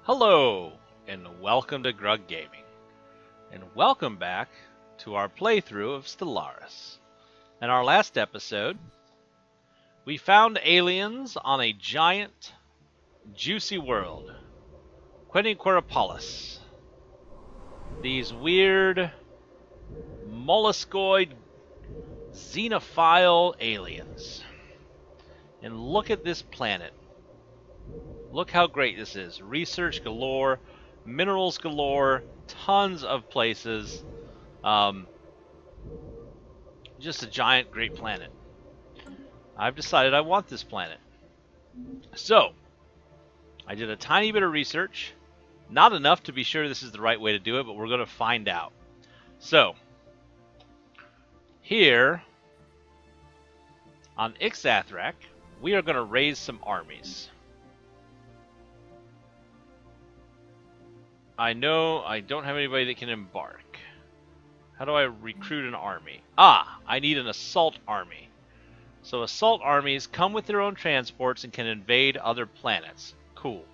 Hello, and welcome to Grug Gaming, and welcome back to our playthrough of Stellaris. In our last episode, we found aliens on a giant, juicy world, Quiniquirapolis. These weird, molluscoid, xenophile aliens. And look at this planet. Look how great this is. Research galore, minerals galore, tons of places. Just a giant, great planet. I've decided I want this planet. So, I did a tiny bit of research. Not enough to be sure this is the right way to do it, but we're going to find out. So, here on Ixathrak, we are going to raise some armies. I know I don't have anybody that can embark. How do I recruit an army? I need an assault army. So assault armies come with their own transports and can invade other planets. Cool.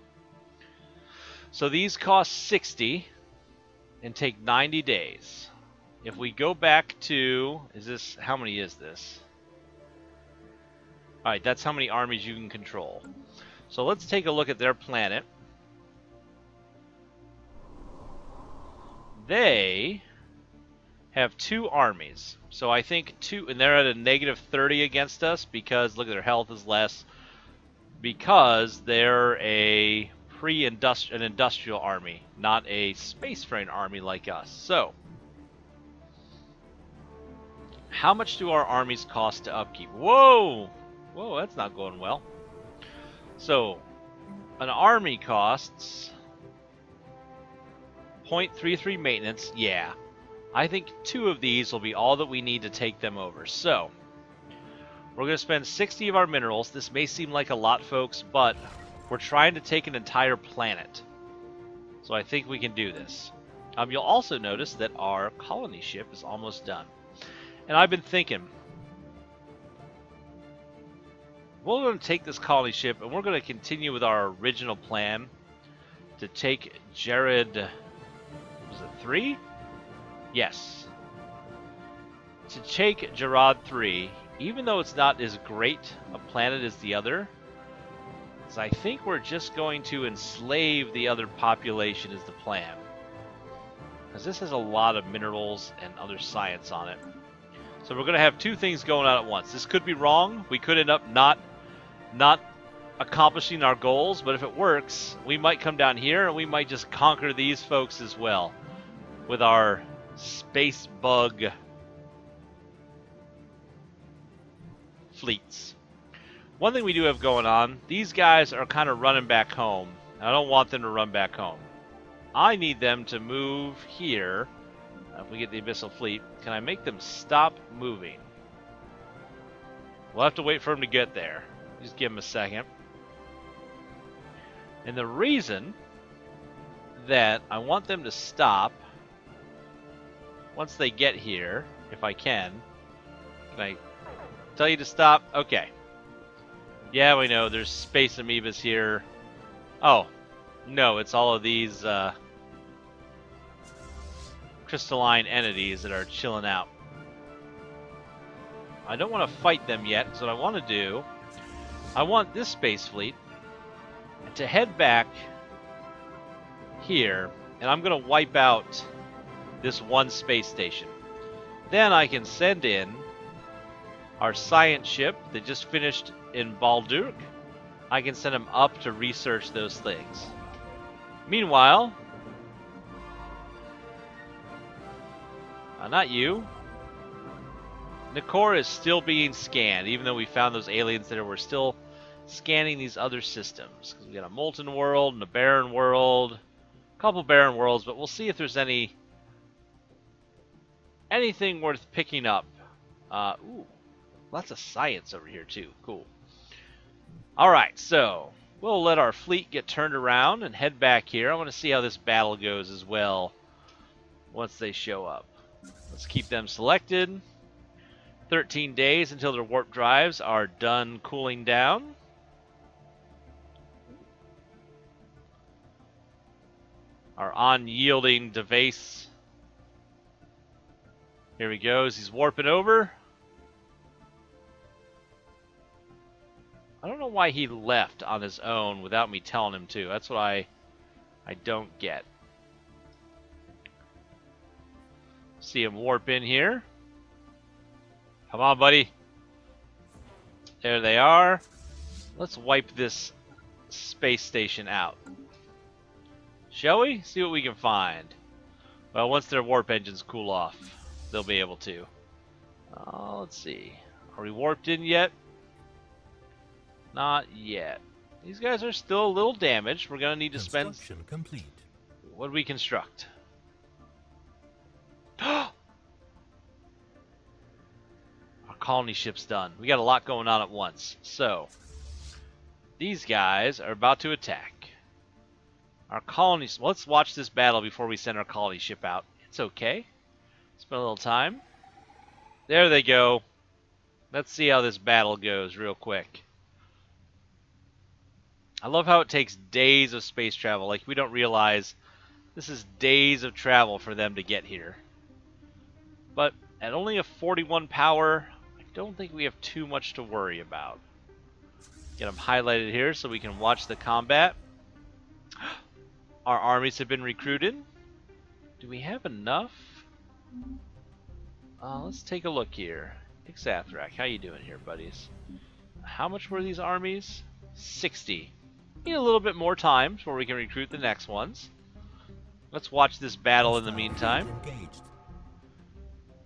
So these cost 60 and take 90 days. If we go back to, how many is this? Alright, that's how many armies you can control. So let's take a look at their planet. They have 2 armies. So I think 2, and they're at a negative 30 against us because, look, their health is less. Because they're an industrial army, not a spacefaring army like us. So, how much do our armies cost to upkeep? Whoa! Whoa, that's not going well. So, an army costs 0.33 maintenance, yeah. I think 2 of these will be all that we need to take them over. So, we're going to spend 60 of our minerals. This may seem like a lot, folks, but we're trying to take an entire planet. So I think we can do this. You'll also notice that our colony ship is almost done. And I've been thinking, we're going to take this colony ship and we're going to continue with our original plan to take Jared... was it 3? Yes. To take Gerard 3, even though it's not as great a planet as the other, so I think we're just going to enslave the other population is the plan. Because this has a lot of minerals and other science on it. So we're going to have 2 things going on at once. This could be wrong. We could end up not accomplishing our goals, but if it works, we might come down here and we might just conquer these folks as well with our space bug fleets. One thing we do have going on, these guys are kind of running back home. I don't want them to run back home. I need them to move here. If we get the Abyssal Fleet, can I make them stop moving? We'll have to wait for them to get there. Just give them a second. And the reason that I want them to stop, once they get here, if I can I tell you to stop? Okay. Yeah, we know there's space amoebas here. Oh, no, it's all of these crystalline entities that are chilling out. I don't want to fight them yet, so what I want to do, I want this space fleet to head back here, and I'm going to wipe out this one space station. Then I can send in our science ship that just finished in Baldurk. I can send them up to research those things. Meanwhile, not you. Nakor is still being scanned, even though we found those aliens there. We're still scanning these other systems. We got a molten world and a barren world, a couple barren worlds, but we'll see if there's anything worth picking up. Ooh, lots of science over here too. Cool. All right, so we'll let our fleet get turned around and head back here. I want to see how this battle goes as well once they show up. Let's keep them selected. 13 days until their warp drives are done cooling down. Our unyielding device. Here he goes. He's warping over. I don't know why he left on his own without me telling him to. That's what I don't get. See him warp in here. Come on, buddy. There they are. Let's wipe this space station out. Shall we? See what we can find. Well, once their warp engines cool off, they'll be able to. Let's see. Are we warped in yet? Not yet. These guys are still a little damaged. We're going to need to spend... Construction complete. What do we construct? Colony ship's done. We got a lot going on at once. So, these guys are about to attack. Our colonies... Let's watch this battle before we send our colony ship out. It's okay. Spend a little time. There they go. Let's see how this battle goes real quick. I love how it takes days of space travel. Like, we don't realize this is days of travel for them to get here. But at only a 41 power... don't think we have too much to worry about. Get them highlighted here so we can watch the combat. Our armies have been recruited. Do we have enough? Let's take a look here. Ixathrak, how you doing here, buddies? How much were these armies? 60. Need a little bit more time before we can recruit the next ones. Let's watch this battle in the meantime.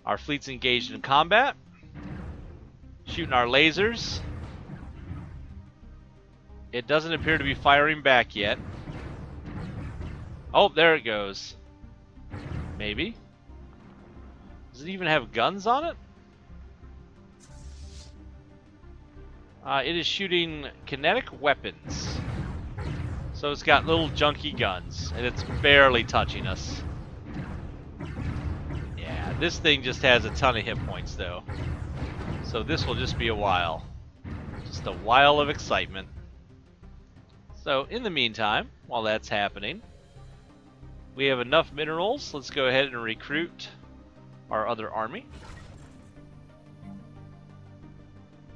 Our fleet's engaged in combat. Shooting our lasers. It doesn't appear to be firing back yet. Oh, there it goes. Maybe. Does it even have guns on it? It is shooting kinetic weapons. So it's got little junky guns, and it's barely touching us. Yeah, this thing just has a ton of hit points, though. So this will just be a while. Just a while of excitement. So in the meantime, while that's happening, we have enough minerals. Let's go ahead and recruit our other army.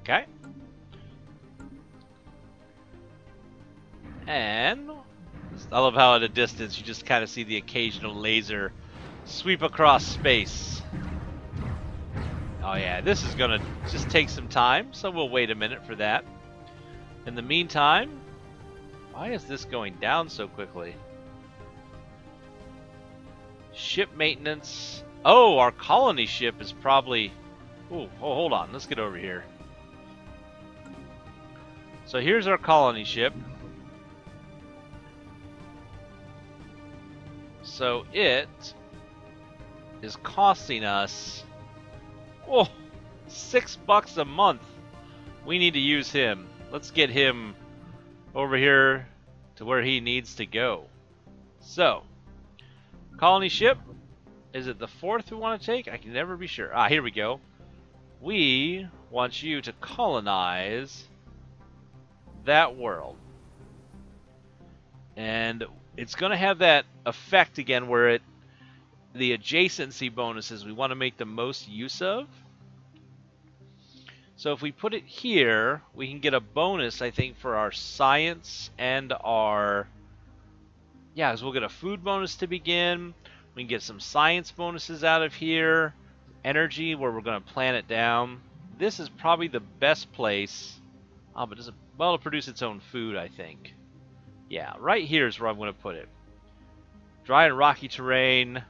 Okay. And I love how at a distance you just kind of see the occasional laser sweep across space. Oh yeah, this is gonna just take some time, so we'll wait a minute for that. In the meantime, why is this going down so quickly? Ship maintenance. Oh, our colony ship is probably... Oh, hold on, let's get over here. So here's our colony ship. So it is costing us... Oh, $6 a month. We need to use him. Let's get him over here to where he needs to go. So, colony ship. Is it the 4th we want to take? I can never be sure. Here we go. We want you to colonize that world. And it's going to have that effect again where the adjacency bonuses we want to make the most use of. So if we put it here, we can get a bonus, I think, for our science and our... Yeah, because we'll get a food bonus to begin. We can get some science bonuses out of here. Energy, where we're going to plan it down. This is probably the best place. But does it... Well, it'll produce its own food, I think. Yeah, right here is where I'm going to put it. Dry and rocky terrain.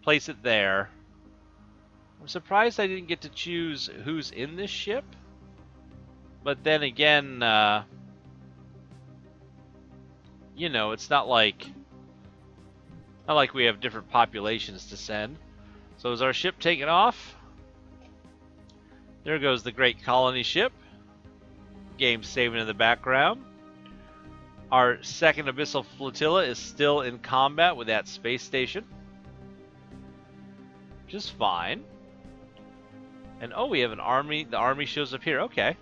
Place it there. I'm surprised I didn't get to choose who's in this ship. But then again, you know, it's not like we have different populations to send. So is our ship taking off? There goes the great colony ship. Game saving in the background. Our second abyssal flotilla is still in combat with that space station. Just fine. And oh, we have an army. The army shows up here. Okay.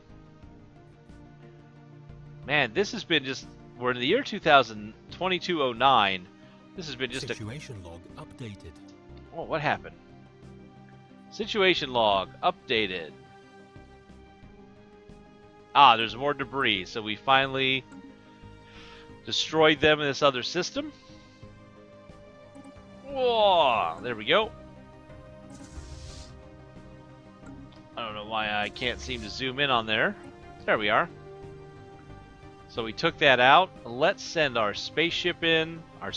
Man, this has been just... We're in the year 2022-09. This has been just Situation log updated. Oh, what happened? Situation log updated. Ah, there's more debris, so we finally destroyed them in this other system. Whoa, there we go. I don't know why I can't seem to zoom in on there. There we are. So we took that out. Let's send our spaceship in. Our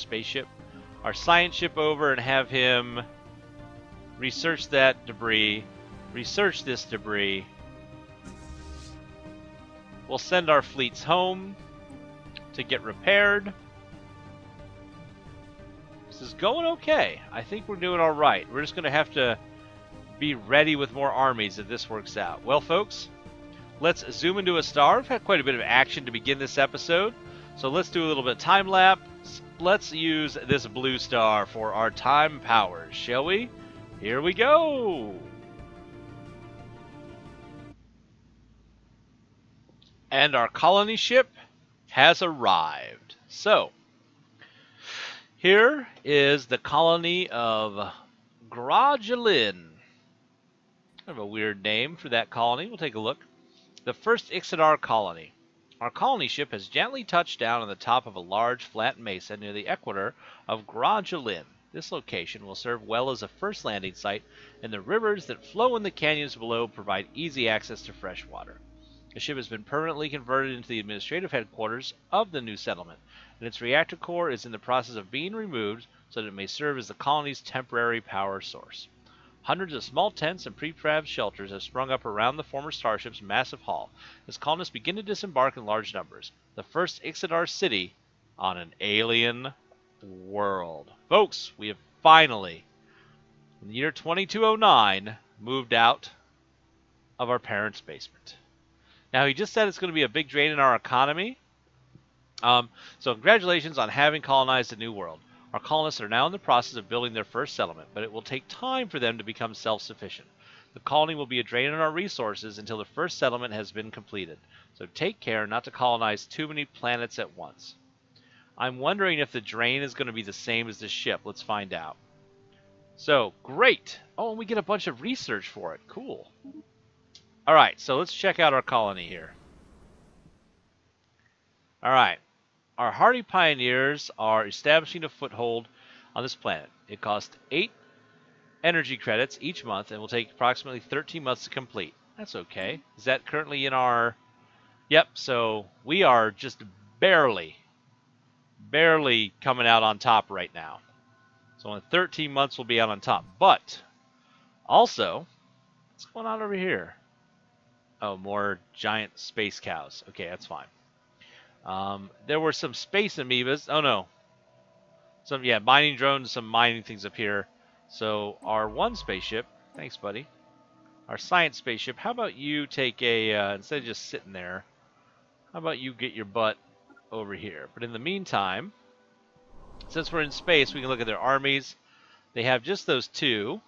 science ship over and have him research that debris. Research this debris. We'll send our fleets home to get repaired. This is going okay. I think we're doing all right. We're just going to have to be ready with more armies if this works out. Well, folks, let's zoom into a star. We've had quite a bit of action to begin this episode, so let's do a little bit of time lapse. Let's use this blue star for our time powers, shall we? Here we go! And our colony ship has arrived. So, here is the colony of Grajolin. Kind of a weird name for that colony. We'll take a look. The first Ixodar colony. Our colony ship has gently touched down on the top of a large flat mesa near the equator of Grajolin. This location will serve well as a first landing site, and the rivers that flow in the canyons below provide easy access to fresh water. The ship has been permanently converted into the administrative headquarters of the new settlement, and its reactor core is in the process of being removed so that it may serve as the colony's temporary power source. Hundreds of small tents and prefab shelters have sprung up around the former starship's massive hull as colonists begin to disembark in large numbers. The first Ixodar city on an alien world. Folks, we have finally, in the year 2209, moved out of our parents' basement. Now, he just said it's going to be a big drain in our economy. So congratulations on having colonized a new world. Our colonists are now in the process of building their first settlement, but it will take time for them to become self-sufficient. The colony will be a drain on our resources until the first settlement has been completed. So take care not to colonize too many planets at once. I'm wondering if the drain is going to be the same as the ship. Let's find out. So, great! Oh, and we get a bunch of research for it. Cool. Alright, so let's check out our colony here. Alright. Our hardy pioneers are establishing a foothold on this planet. It costs 8 energy credits each month and will take approximately 13 months to complete. That's okay. Is that currently in our... Yep, so we are just barely coming out on top right now. So in 13 months we'll be out on top. But, also, what's going on over here? Oh, more giant space cows. Okay, that's fine. There were some space amoebas. Oh no. Mining drones, some mining things up here. So our one spaceship, thanks buddy. Our science spaceship, how about you take a, instead of just sitting there, how about you get your butt over here? But in the meantime, since we're in space, we can look at their armies. They have just those 2.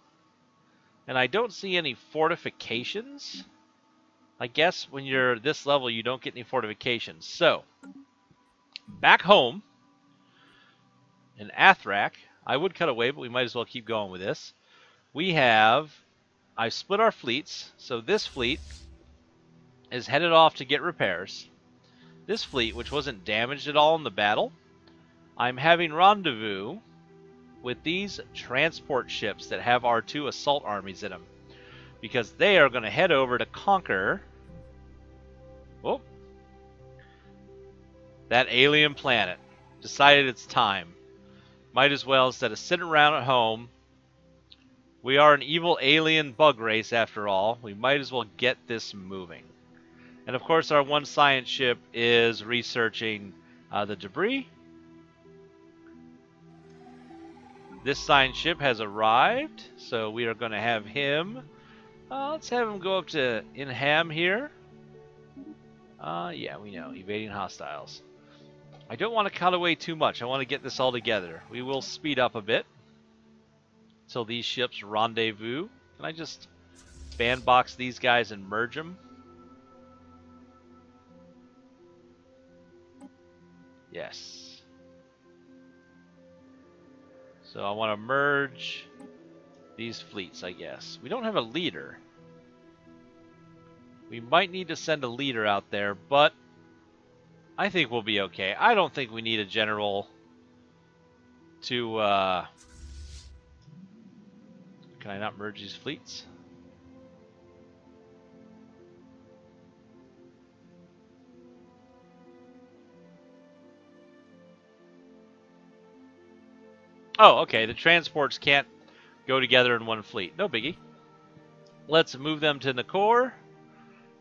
And I don't see any fortifications. I guess when you're this level, you don't get any fortifications. So, back home in Athrak, I would cut away, but we might as well keep going with this. I've split our fleets. So this fleet is headed off to get repairs. This fleet, which wasn't damaged at all in the battle, I'm having rendezvous with these transport ships that have our 2 assault armies in them. Because they are going to head over to conquer that alien planet. Decided it's time. Might as well, instead of sitting around at home, we are an evil alien bug race after all. We might as well get this moving. And of course our one science ship is researching the debris. This science ship has arrived, so we are going to have him. Let's have him go up to Inham here. Yeah, we know. Evading hostiles. I don't want to cut away too much. I want to get this all together. We will speed up a bit till these ships rendezvous. Can I just bandbox these guys and merge them? Yes. So I want to merge these fleets, I guess. We don't have a leader. We might need to send a leader out there, but I think we'll be okay. I don't think we need a general to, Can I not merge these fleets? Oh, okay. The transports can't go together in one fleet. No biggie. Let's move them to Nakor.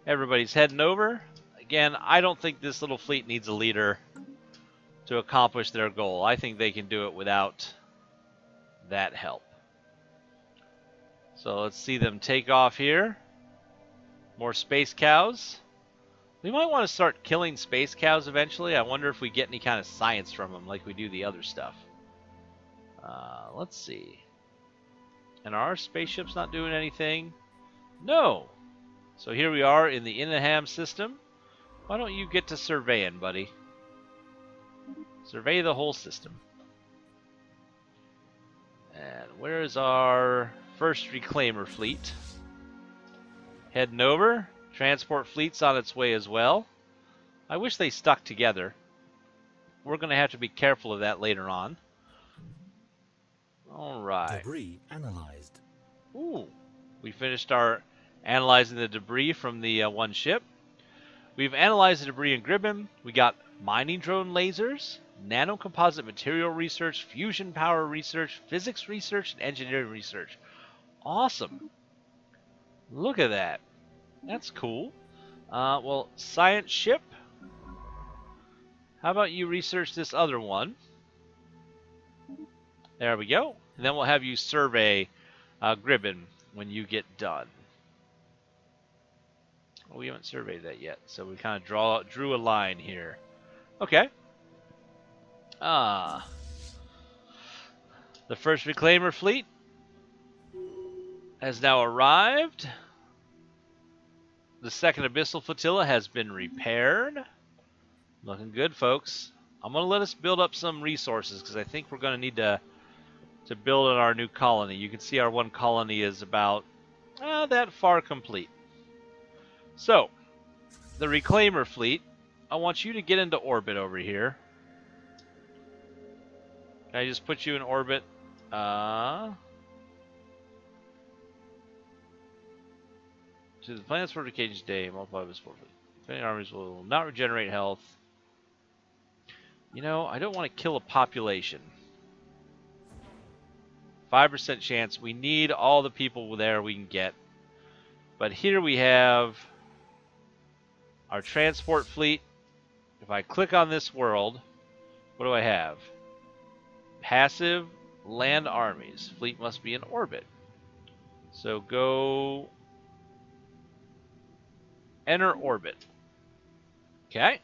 Everybody's heading over. Again, I don't think this little fleet needs a leader to accomplish their goal. I think they can do it without that help. So let's see them take off here. More space cows. We might want to start killing space cows eventually. I wonder if we get any kind of science from them like we do the other stuff. Let's see. And are our spaceships not doing anything? No. So here we are in the Inaham system. Why don't you get to surveying, buddy? Survey the whole system. And where's our first reclaimer fleet? Heading over. Transport fleet's on its way as well. I wish they stuck together. We're going to have to be careful of that later on. All right. Debris analyzed. Ooh. We finished our analyzing the debris from the one ship. We've analyzed the debris in Gribbon. We got mining drone lasers, nanocomposite material research, fusion power research, physics research, and engineering research. Awesome. Look at that. That's cool. Well, science ship. How about you research this other one? There we go. And then we'll have you survey Gribbon when you get done. Well, we haven't surveyed that yet, so we kind of drew a line here. Okay. The first reclaimer fleet has now arrived. The second abyssal flotilla has been repaired. Looking good, folks. I'm going to let us build up some resources because I think we're going to need to build on our new colony. You can see our one colony is about that far complete. So, the reclaimer fleet, I want you to get into orbit over here. Can I just put you in orbit? To the planet's fortifications day, multiply this forfeit. Defending armies will not regenerate health. You know, I don't want to kill a population. 5% chance. We need all the people there we can get. But here we have our transport fleet. If I click on this world, what do I have? Passive land armies. Fleet must be in orbit. So go enter orbit. Okay.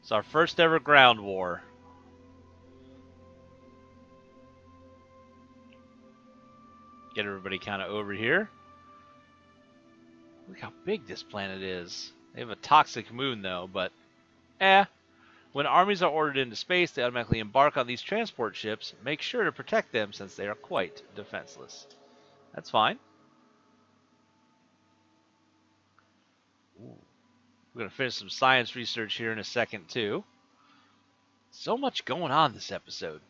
It's our first ever ground war. Get everybody kind of over here. Look how big this planet is. They have a toxic moon though, but when armies are ordered into space, they automatically embark on these transport ships. Make sure to protect them since they are quite defenseless. That's fine. Ooh. We're going to finish some science research here in a second, too. So much going on this episode.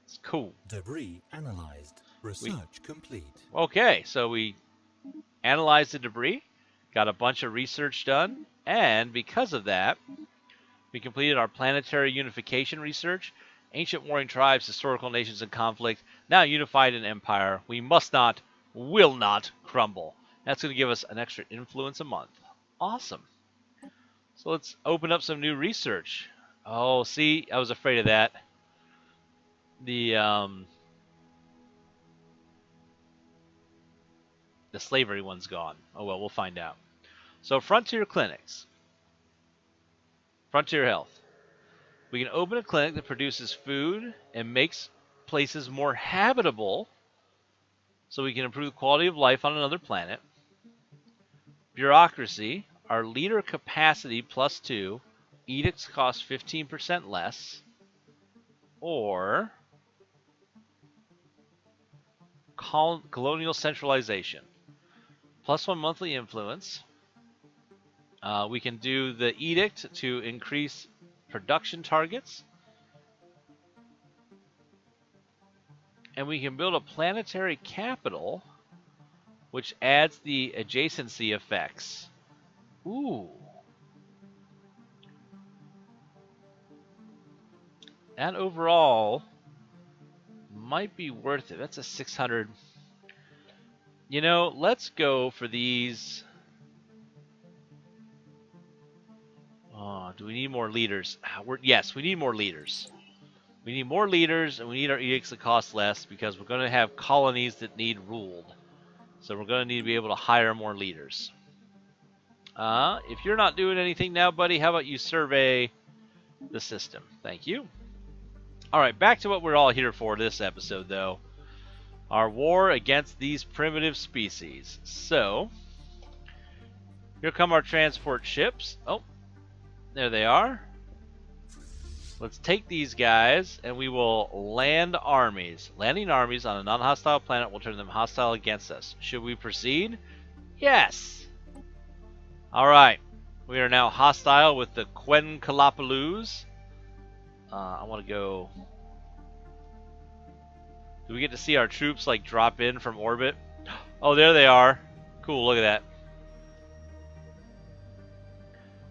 It's cool. Debris analyzed. Research complete. Okay, so we analyzed the debris, got a bunch of research done, and because of that, we completed our planetary unification research. Ancient warring tribes, historical nations in conflict, now unified in empire. We must not, will not crumble. That's going to give us an extra influence a month. Awesome. So let's open up some new research. Oh, see, I was afraid of that. The slavery one's gone. Oh well, we'll find out. So frontier clinics. Frontier health. We can open a clinic that produces food and makes places more habitable so we can improve the quality of life on another planet. Bureaucracy. Our leader capacity +2. Edicts cost 15% less. Or colonial centralization. +1 monthly influence. We can do the edict to increase production targets. And we can build a planetary capital, which adds the adjacency effects. Ooh. That overall might be worth it. That's a 600. You know, let's go for these. Oh, do we need more leaders? Yes, we need more leaders. We need more leaders, and we need our edicts that cost less because we're going to have colonies that need ruled. So we're going to need to be able to hire more leaders. If you're not doing anything now, buddy, how about you survey the system? Thank you. All right, back to what we're all here for this episode, though. Our war against these primitive species. So, here come our transport ships. Oh, there they are. Let's take these guys, and we will land armies. Landing armies on a non-hostile planet will turn them hostile against us. Should we proceed? Yes! Alright. We are now hostile with the Quencalapalus. I want to go... Do we get to see our troops, like, drop in from orbit? Oh, there they are. Cool, look at that.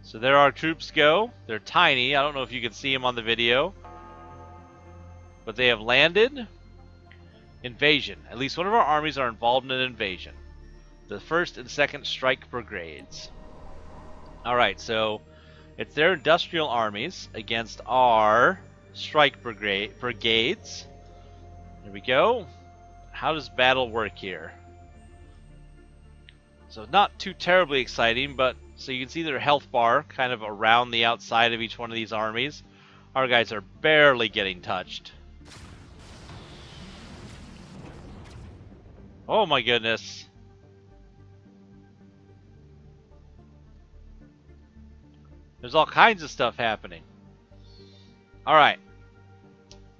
So there our troops go. They're tiny. I don't know if you can see them on the video. But they have landed. Invasion. At least one of our armies are involved in an invasion. The 1st and 2nd Strike Brigades. Alright, so it's their industrial armies against our Strike Brigades. There we go. How does battle work here? So not too terribly exciting, but so you can see their health bar kind of around the outside of each one of these armies. Our guys are barely getting touched. Oh my goodness. There's all kinds of stuff happening. Alright.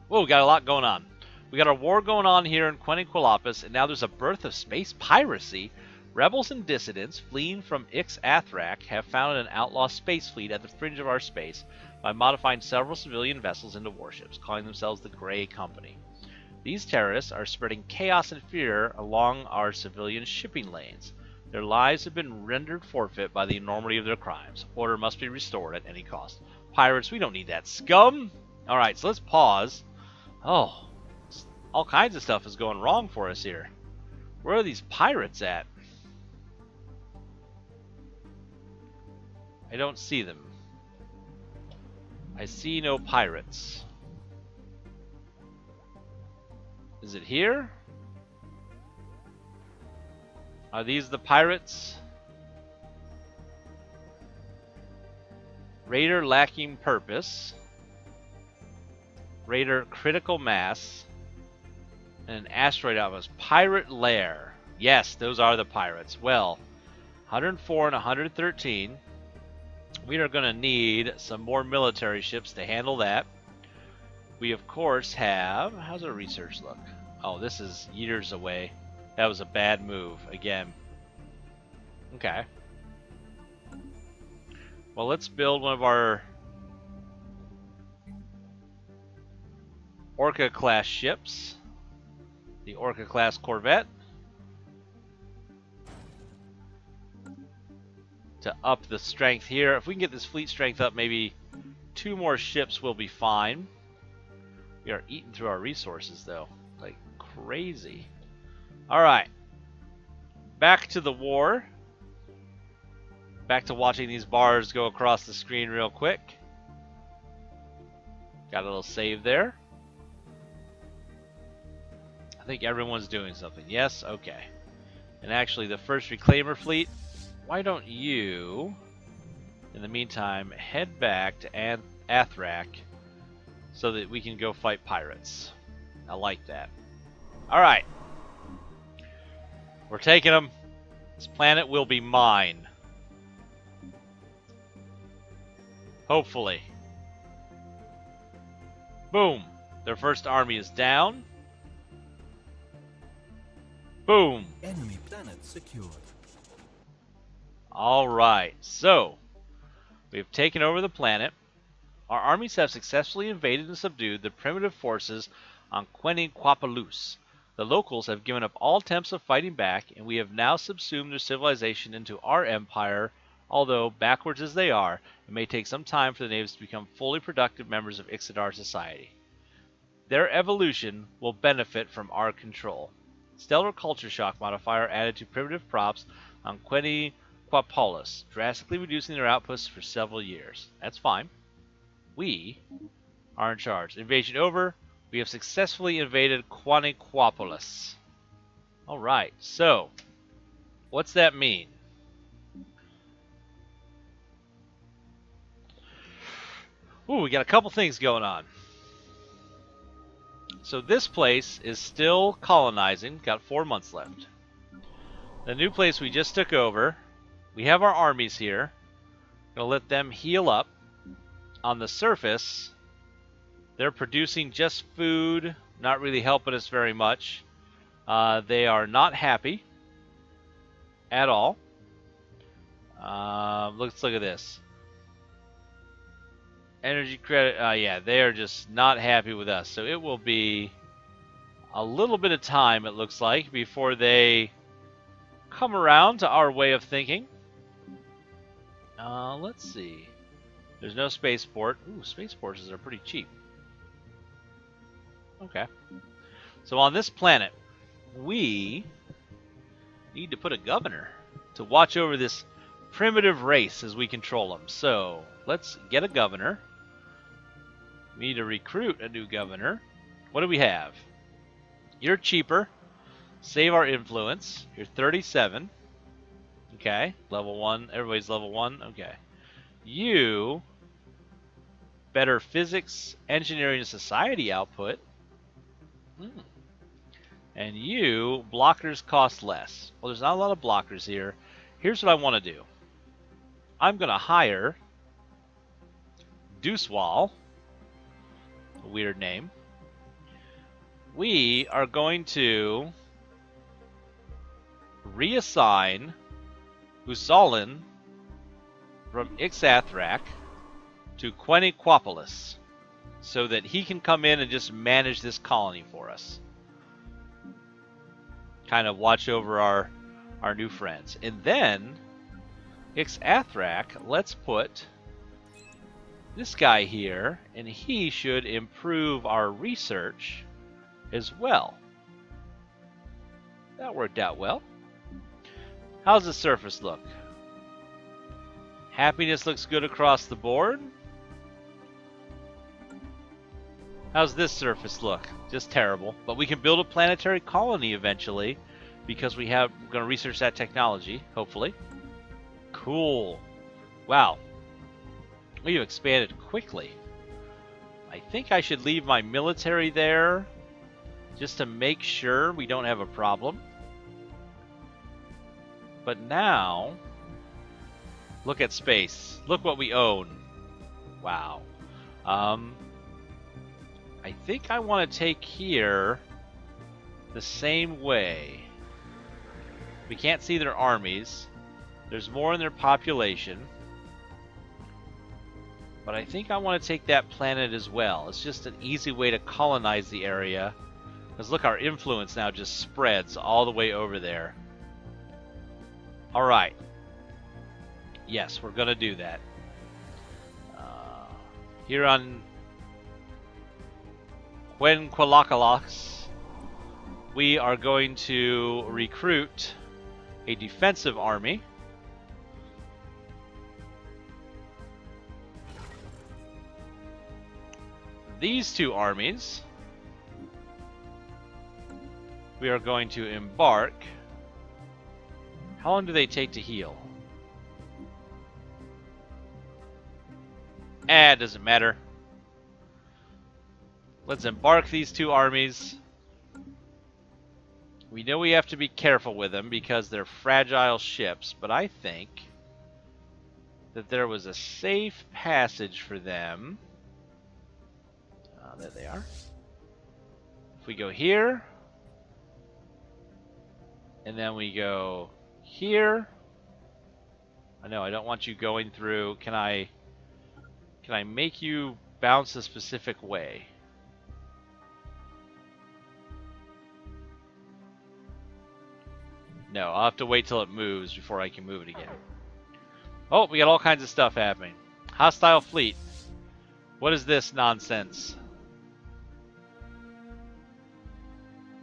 Whoa, we got a lot going on. We got a war going on here in Quenicqualapis, and now there's a birth of space piracy. Rebels and dissidents fleeing from Ix-Athrak have founded an outlaw space fleet at the fringe of our space by modifying several civilian vessels into warships, calling themselves the Grey Company. These terrorists are spreading chaos and fear along our civilian shipping lanes. Their lives have been rendered forfeit by the enormity of their crimes. Order must be restored at any cost. Pirates, we don't need that scum! Alright, so let's pause. Oh, all kinds of stuff is going wrong for us here. Where are these pirates at? I don't see them. I see no pirates. Is it here? Are these the pirates? Raider lacking purpose. Raider critical mass. And an asteroid outpost. Pirate lair. Yes, those are the pirates. Well, 104 and 113. We are going to need some more military ships to handle that. We, of course, have... How's our research look? Oh, this is years away. That was a bad move, again. Okay. Well, let's build one of our Orca-class ships. The Orca-class corvette. To up the strength here. If we can get this fleet strength up, maybe 2 more ships will be fine. We are eating through our resources, though. Like crazy. Alright. Back to the war. Back to watching these bars go across the screen real quick. Got a little save there. I think everyone's doing something. Yes? Okay. And actually, the first Reclaimer fleet, why don't you, in the meantime, head back to Athrak so that we can go fight pirates. I like that. Alright. We're taking them. This planet will be mine. Hopefully. Boom. Their first army is down. Boom. Enemy planet secured. All right. So, we've taken over the planet. Our armies have successfully invaded and subdued the primitive forces on Queniquapalus. The locals have given up all attempts of fighting back, and we have now subsumed their civilization into our empire. Although, backwards as they are, it may take some time for the natives to become fully productive members of Ixodar society. Their evolution will benefit from our control. Stellar culture shock modifier added to primitive props on Queniquapalus, drastically reducing their outputs for several years. That's fine. We are in charge. Invasion over. We have successfully invaded Queniquapalus. Alright, so what's that mean? Ooh, we got a couple things going on. So this place is still colonizing. Got 4 months left. The new place we just took over. We have our armies here. Gonna let them heal up. On the surface, they're producing just food, not really helping us very much. They are not happy at all. Let's look at this. Energy credit, yeah, they are just not happy with us. So it will be a little bit of time, it looks like, before they come around to our way of thinking. Let's see. There's no spaceport. Ooh, spaceports are pretty cheap. Okay. So on this planet, we need to put a governor to watch over this primitive race as we control them. So let's get a governor. We need to recruit a new governor. What do we have? You're cheaper. Save our influence. You're 37. Okay. Level 1. Everybody's level 1. Okay. You... better physics, engineering, and society output. And you, blockers cost less. Well, there's not a lot of blockers here. Here's what I want to do. I'm going to hire Deucewall, a weird name. We are going to reassign Usalin from Ixathrak to Queniquapalus so that he can come in and just manage this colony for us. Kind of watch over our new friends. And then Ixathrak, let's put this guy here, and he should improve our research as well. That worked out well. How's the surface look? Happiness looks good across the board. How's this surface look? Just terrible. But we can build a planetary colony eventually because we're going to research that technology, hopefully. Cool. Wow. We've expanded quickly. I think I should leave my military there just to make sure we don't have a problem. But now, look at space. Look what we own. Wow. I think I want to take here the same way. We can't see their armies. There's more in their population. But I think I want to take that planet as well. It's just an easy way to colonize the area. Because look, our influence now just spreads all the way over there. Alright. Yes, we're going to do that. Here on Queniquapalus, we are going to recruit a defensive army. These two armies, we are going to embark. How long do they take to heal? It doesn't matter. Let's embark these two armies. We know we have to be careful with them because they're fragile ships, but I think that there was a safe passage for them. There they are. If we go here, And then we go here. I know I don't want you going through. Can I make you bounce a specific way? No, I'll have to wait till it moves before I can move it again. Oh, we got all kinds of stuff happening. Hostile fleet. What is this nonsense?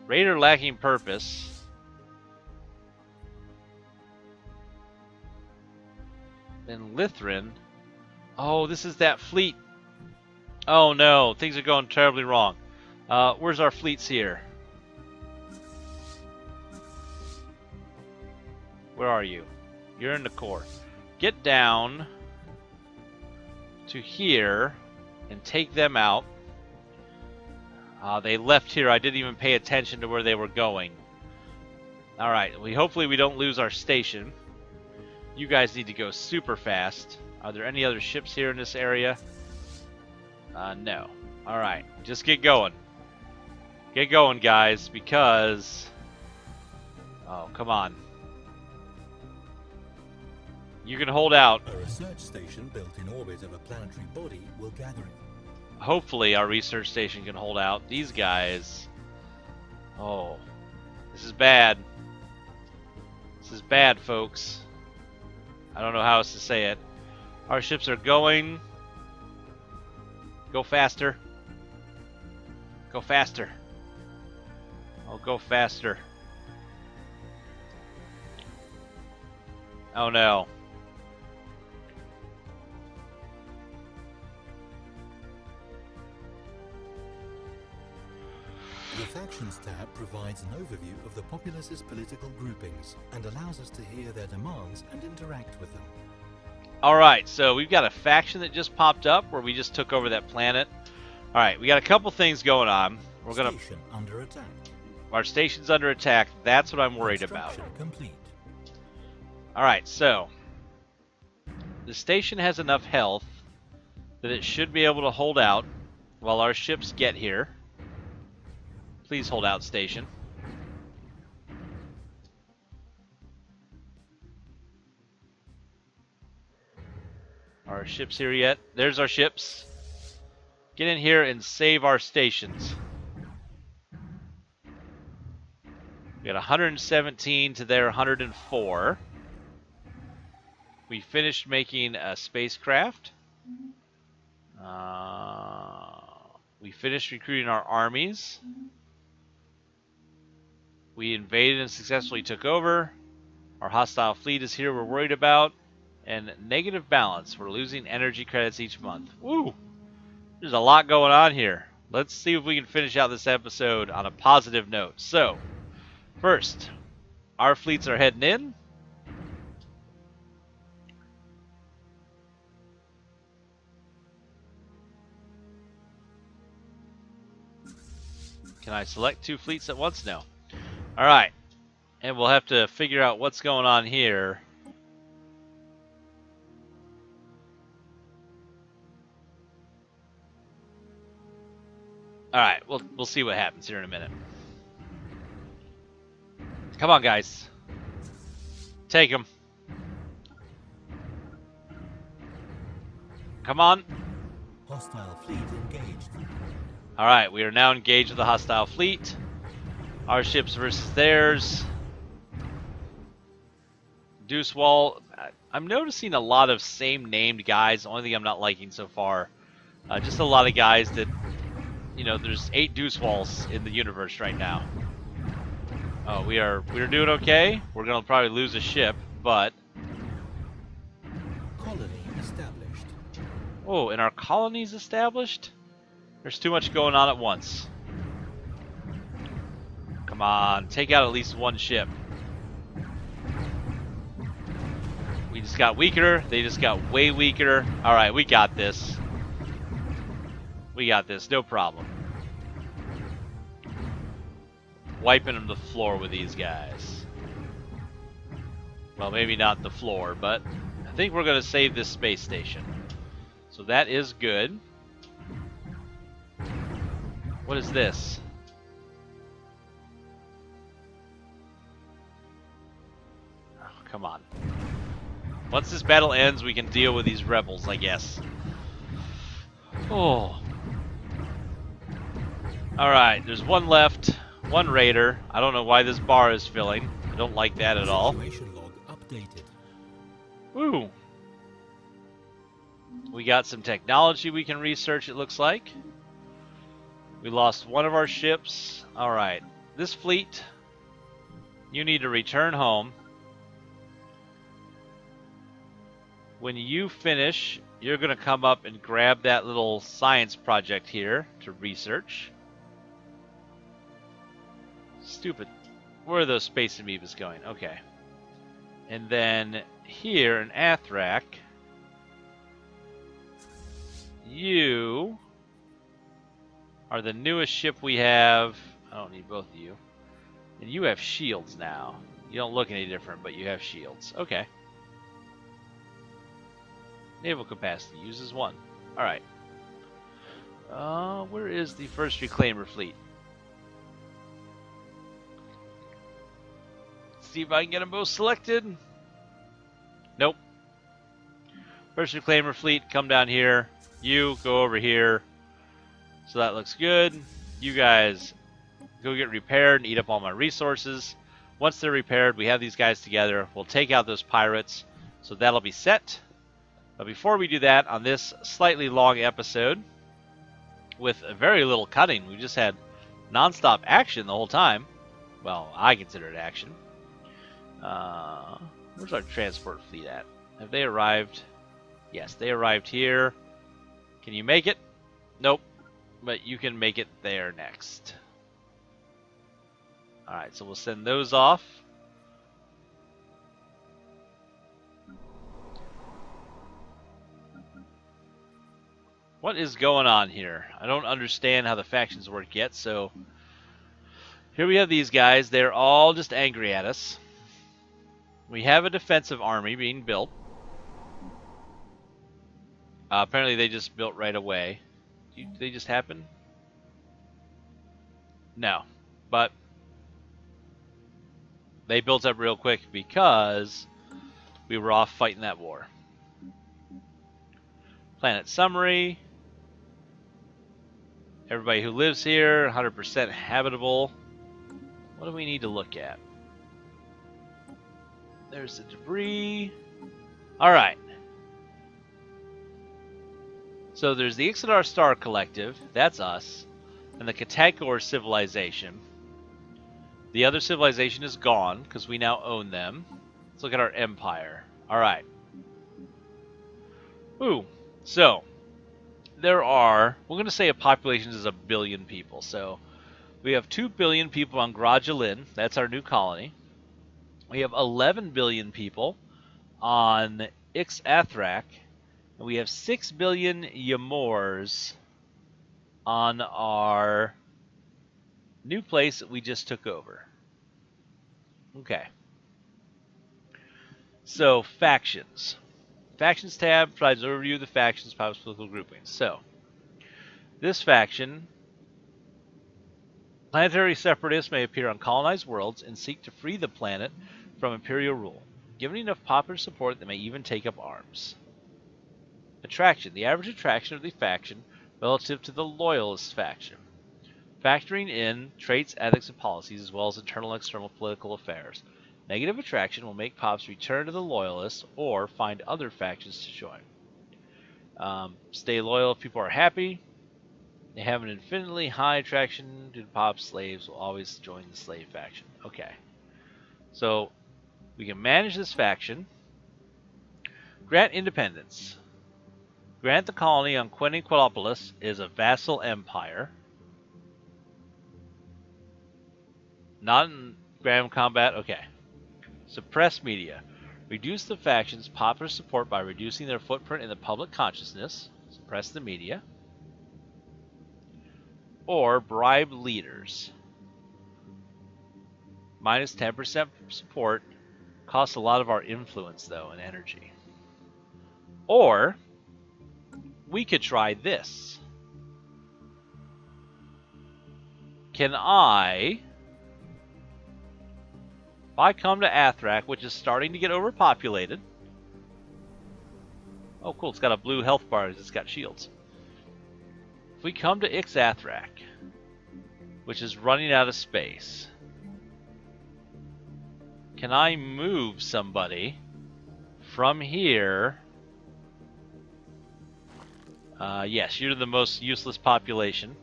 Raider lacking purpose. Then Lythrin. Oh, this is that fleet. Oh no, things are going terribly wrong. Where's our fleets here? Where are you? You're in the core. Get down to here and take them out. They left here. I didn't even pay attention to where they were going. Alright, hopefully we don't lose our station. You guys need to go super fast. Are there any other ships here in this area? No. Alright, just get going. Get going, guys, because... Oh, come on. You can hold out. A research station built in orbit of a planetary body will gather it. Hopefully our research station can hold out. These guys... Oh. This is bad. This is bad, folks. I don't know how else to say it. Our ships are going. Go faster. Go faster. Oh, go faster. Oh no. The Factions tab provides an overview of the populace's political groupings and allows us to hear their demands and interact with them. Alright, so we've got a faction that just popped up where we just took over that planet. Alright, we got a couple things going on. We're gonna... Station under attack. Our station's under attack. That's what I'm worried about. Complete. Alright, so... The station has enough health that it should be able to hold out while our ships get here. Please hold out, station. Our ships here yet? There's our ships. Get in here and save our stations. We got 117 to their 104. We finished making a spacecraft. We finished recruiting our armies. We invaded and successfully took over. Our hostile fleet is here we're worried about. And negative balance. We're losing energy credits each month. Woo! There's a lot going on here. Let's see if we can finish out this episode on a positive note. So, first, our fleets are heading in. Can I select two fleets at once? No. Alright. And we'll have to figure out what's going on here. Alright, we'll see what happens here in a minute. Come on, guys. Take them. Come on. Hostile fleet engaged. Alright, we are now engaged with the hostile fleet. Our ships versus theirs. Deuce Wall. I'm noticing a lot of same named guys. The only thing I'm not liking so far. Just a lot of guys that, you know, there's 8 Deuce Walls in the universe right now. Oh, we're doing okay. We're gonna probably lose a ship, but... Colony established. Oh, and our colonies established? There's too much going on at once. Come on, take out at least one ship. We just got weaker. They just got way weaker. Alright, we got this. We got this, no problem. Wiping them the floor with these guys. Well, maybe not the floor, but I think we're going to save this space station. So that is good. What is this? Come on. Once this battle ends, we can deal with these rebels, I guess. Oh. Alright, there's one left. One raider. I don't know why this bar is filling. I don't like that at all. Situation log updated. Woo! We got some technology we can research, it looks like. We lost one of our ships. Alright. This fleet, you need to return home. When you finish, you're going to come up and grab that little science project here to research. Stupid. Where are those space amoebas going? Okay. And then here in Athrak, you are the newest ship we have. I don't need both of you. And you have shields now. You don't look any different, but you have shields. Okay. Naval capacity uses 1. Alright. Where is the first reclaimer fleet? See if I can get them both selected. Nope. First reclaimer fleet, come down here. You go over here. So that looks good. You guys go get repaired and eat up all my resources. Once they're repaired, we have these guys together. We'll take out those pirates. So that'll be set. But before we do that, on this slightly long episode, with very little cutting, we just had non-stop action the whole time. Well, I consider it action. Where's our transport fleet at? Have they arrived? Yes, they arrived here. Can you make it? Nope. But you can make it there next. Alright, so we'll send those off. What is going on here? I don't understand how the factions work yet, so here we have these guys. They're all just angry at us. We have a defensive army being built. Apparently they just built right away. Did they just happen? No. But they built up real quick because we were off fighting that war. Planet summary. Everybody who lives here, 100% habitable. What do we need to look at? There's the debris. Alright. So there's the Ixodar Star Collective. That's us. And the Katagor civilization. The other civilization is gone because we now own them. Let's look at our empire. Alright. Ooh. So, there are, we're going to say a population is 1 billion people. So, we have 2 billion people on Grajalin. That's our new colony. We have 11 billion people on Ix-Athrak. And we have 6 billion Ymors on our new place that we just took over. Okay. So, factions. Factions tab provides an overview of the factions, powers, political groupings. So, this faction, planetary separatists may appear on colonized worlds and seek to free the planet from imperial rule. Given enough popular support, they may even take up arms. Attraction. The average attraction of the faction relative to the loyalist faction. Factoring in traits, ethics, and policies, as well as internal and external political affairs. Negative attraction will make Pops return to the Loyalists or find other factions to join. Stay loyal if people are happy. They have an infinitely high attraction to Pops. Slaves will always join the slave faction. Okay. So, we can manage this faction. Grant independence. Grant the colony on Queniqualopolis is a vassal empire. Not in grand combat. Okay. Suppress media. Reduce the faction's popular support by reducing their footprint in the public consciousness. Suppress the media. Or bribe leaders. Minus 10% support. Costs a lot of our influence, though, and energy. Or we could try this. Can I if I come to Athrak, which is starting to get overpopulated. Oh, cool. It's got a blue health bar. It's got shields. If we come to Ixathrak, which is running out of space, can I move somebody from here? Yes, you're the most useless population.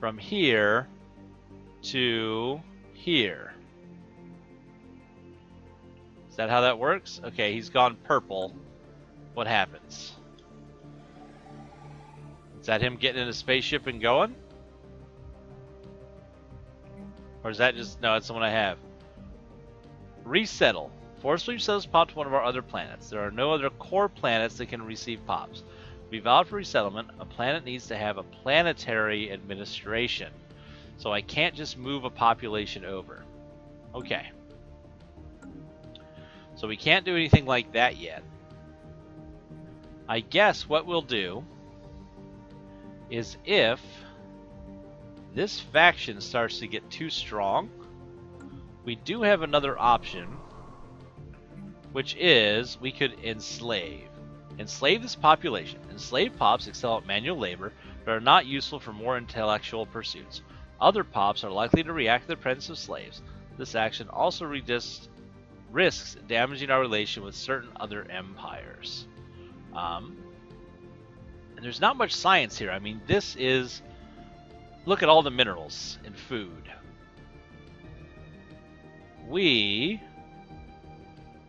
From here to here. Is that how that works? Okay, he's gone purple. What happens? Is that him getting in a spaceship and going? Or is that just... No, it's the one I have. Resettle. Forcefully resettles pop to one of our other planets. There are no other core planets that can receive pops. To be valid for resettlement, a planet needs to have a planetary administration. So I can't just move a population over. Okay. So we can't do anything like that yet. I guess what we'll do is if this faction starts to get too strong, we do have another option, which is we could enslave. Enslave this population. Enslaved pops excel at manual labor, but are not useful for more intellectual pursuits. Other pops are likely to react to the presence of slaves. This action also risks damaging our relation with certain other empires. And there's not much science here. I mean, this is... Look at all the minerals and food. We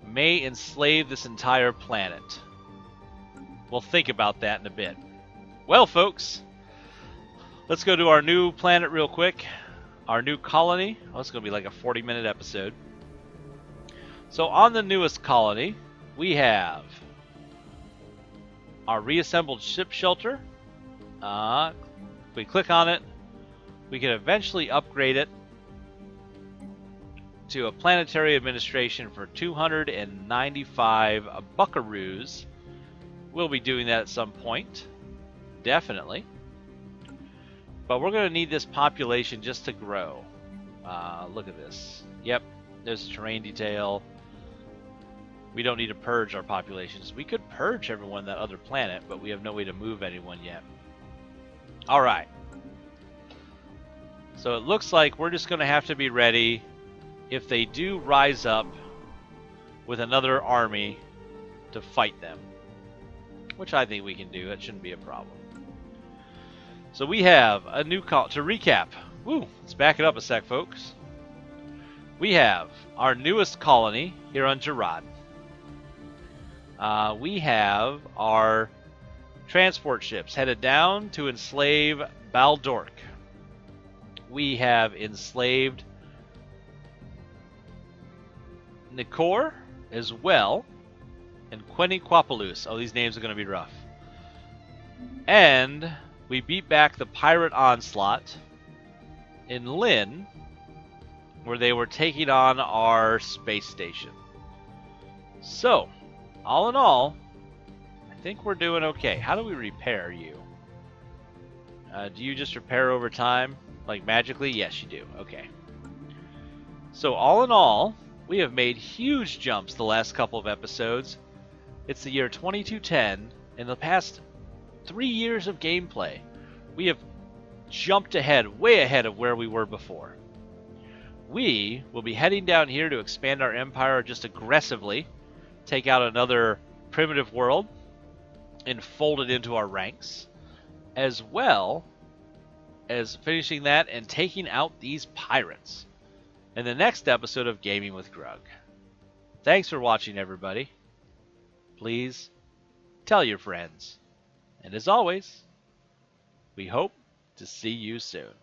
may enslave this entire planet. We'll think about that in a bit. Well, folks, let's go to our new planet real quick. Our new colony. Oh, it's going to be like a 40-minute episode. So on the newest colony, we have our reassembled ship shelter. If we click on it, we can eventually upgrade it to a planetary administration for 295 buckaroos. We'll be doing that at some point, definitely. But we're going to need this population just to grow. Look at this. Yep, there's a terrain detail. We don't need to purge our populations. We could purge everyone on that other planet, but we have no way to move anyone yet. Alright. So it looks like we're just going to have to be ready if they do rise up with another army to fight them. Which I think we can do. That shouldn't be a problem. So we have a new call. To recap. Woo, let's back it up a sec, folks. We have our newest colony here on Gerard. We have our transport ships headed down to enslave Baldork. We have enslaved Nikor as well, and Queniquapalus. Oh, these names are going to be rough. And we beat back the pirate onslaught in Lynn, where they were taking on our space station. So, all in all, I think we're doing okay. How do we repair you? Do you just repair over time? Like magically? Yes, you do. Okay. So all in all, we have made huge jumps the last couple of episodes. It's the year 2210. In the past 3 years of gameplay, we have jumped ahead, way ahead of where we were before. We will be heading down here to expand our empire just aggressively, take out another primitive world, and fold it into our ranks, as well as finishing that and taking out these pirates in the next episode of Gaming with Grug. Thanks for watching, everybody. Please tell your friends. And as always, we hope to see you soon.